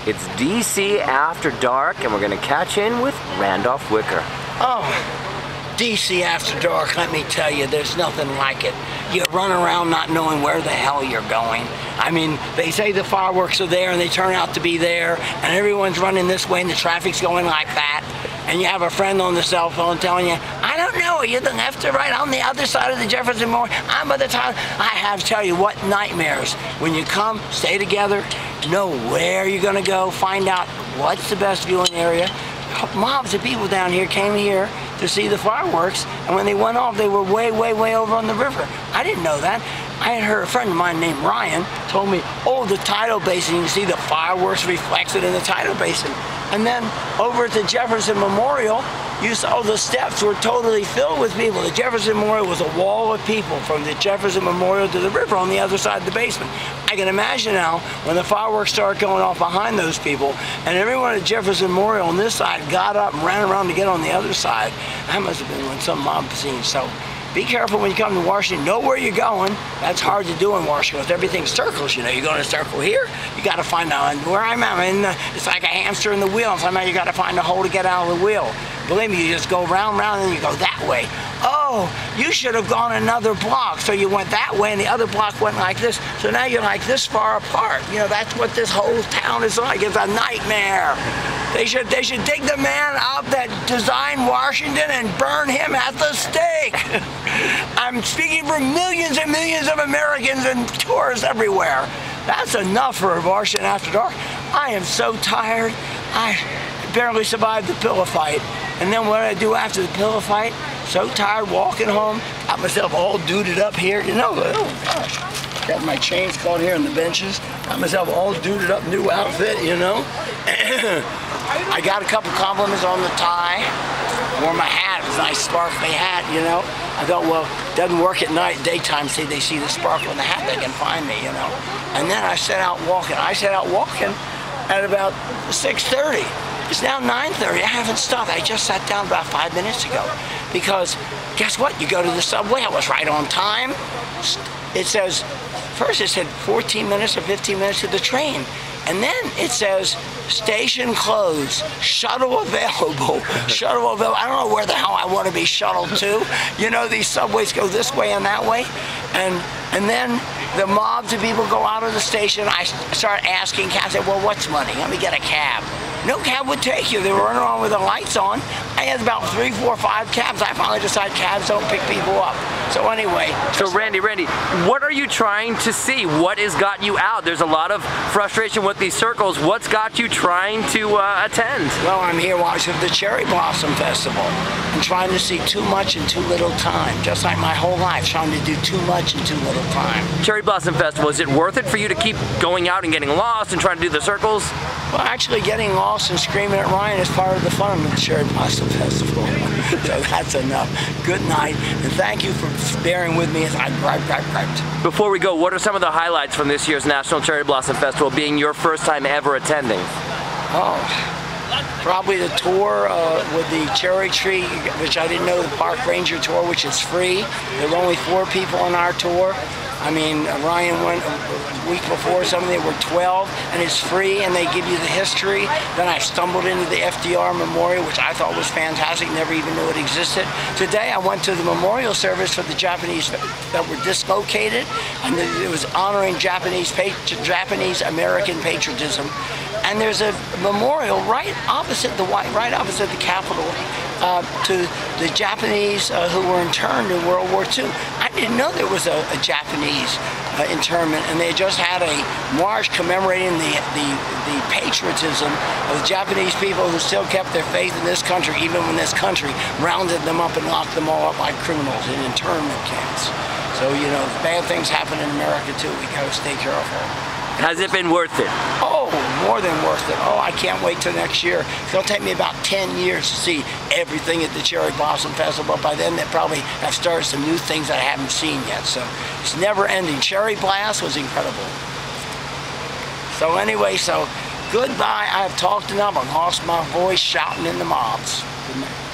It's DC After Dark, and we're going to catch in with Randolph Wicker. Oh, DC After Dark, let me tell you, there's nothing like it. You run around not knowing where the hell you're going. I mean, they say the fireworks are there and they turn out to be there, and everyone's running this way and the traffic's going like that. And you have a friend on the cell phone telling you, I don't know, you're the left or right on the other side of the Jefferson Memorial. I'm by the time. I have to tell you what nightmares. When you come, stay together, know where you're going to go, find out what's the best viewing area. Mobs of people down here came here to see the fireworks, and when they went off, they were way, way, way over on the river. I didn't know that. I had heard a friend of mine named Ryan told me, oh, the tidal basin, you can see the fireworks reflected in the tidal basin. And then over at the Jefferson Memorial, you saw the steps were totally filled with people. The Jefferson Memorial was a wall of people from the Jefferson Memorial to the river on the other side of the basement. I can imagine now when the fireworks start going off behind those people, and everyone at Jefferson Memorial on this side got up and ran around to get on the other side. That must have been when some mob scene. So be careful when you come to Washington. Know where you're going. That's hard to do in Washington with everything circles. You know, you go in a circle here, you got to find out where I'm at. It's like a hamster in the wheel. Somehow you got to find a hole to get out of the wheel. Believe me, you just go round, round, and you go that way. Oh, you should have gone another block. So you went that way, and the other block went like this. So now you're like this far apart. You know, that's what this whole town is like. It's a nightmare. They should dig the man up that designed Washington and burn him at the stake. I'm speaking for millions and millions of Americans and tourists everywhere. That's enough for Washington After Dark. I am so tired. I barely survived the pillow fight. And then what did I do after the pillow fight? So tired walking home. Got myself all duded up here. You know, oh gosh. Got my chains caught here on the benches. Got myself all duded up, new outfit, you know. I got a couple compliments on the tie. Wore my hat. It was a nice sparkly hat, you know. I thought, well, it doesn't work at night. Daytime, see, they see the sparkle in the hat, they can find me, you know. And then I set out walking. I set out walking at about 6:30. It's now 9:30. I haven't stopped. I just sat down about 5 minutes ago. Because guess what? You go to the subway. I was right on time. It says, first it said 14 minutes or 15 minutes to the train. And then it says, station closed, shuttle available, shuttle available. I don't know where the hell I want to be shuttled to. You know, these subways go this way and that way. And then the mobs of people go out of the station. I start asking cabs, I said, well, what's money? Let me get a cab. No cab would take you. They were running around with the lights on. I had about 3, 4, 5 cabs. I finally decided cabs don't pick people up. So anyway. So Randy, what are you trying to see? What has got you out? There's a lot of frustration with these circles. What's got you trying to attend? Well, I'm here watching the Cherry Blossom Festival. I'm trying to see too much in too little time. Just like my whole life, trying to do too much in too little time. Cherry Blossom Festival, is it worth it for you to keep going out and getting lost and trying to do the circles? Well, actually getting lost and screaming at Ryan is part of the fun of the Cherry Blossom Festival. So that's enough. Good night, and thank you for bearing with me as I gripe. Before we go, what are some of the highlights from this year's National Cherry Blossom Festival, being your first time ever attending? Oh, probably the tour with the cherry tree, which I didn't know, the Park Ranger tour, which is free. There were only 4 people on our tour. I mean, Ryan went a week before, something there were 12, and it's free, and they give you the history. Then I stumbled into the FDR Memorial, which I thought was fantastic, never even knew it existed. Today I went to the memorial service for the Japanese that were dislocated, and it was honoring Japanese American patriotism. And there's a memorial right opposite the Capitol to the Japanese who were interned in World War II. I didn't know there was a Japanese internment, and they just had a march commemorating the patriotism of the Japanese people who still kept their faith in this country, even when this country rounded them up and locked them all up like criminals in internment camps. So, you know, bad things happen in America too. We gotta stay careful. Has it been worth it? Oh, more than worth it. Oh, I can't wait till next year. It's going to take me about 10 years to see everything at the Cherry Blossom Festival. By then, they probably have started some new things that I haven't seen yet. So it's never ending. Cherry Blast was incredible. So anyway, so goodbye. I have talked enough. I lost my voice shouting in the mobs. Good night.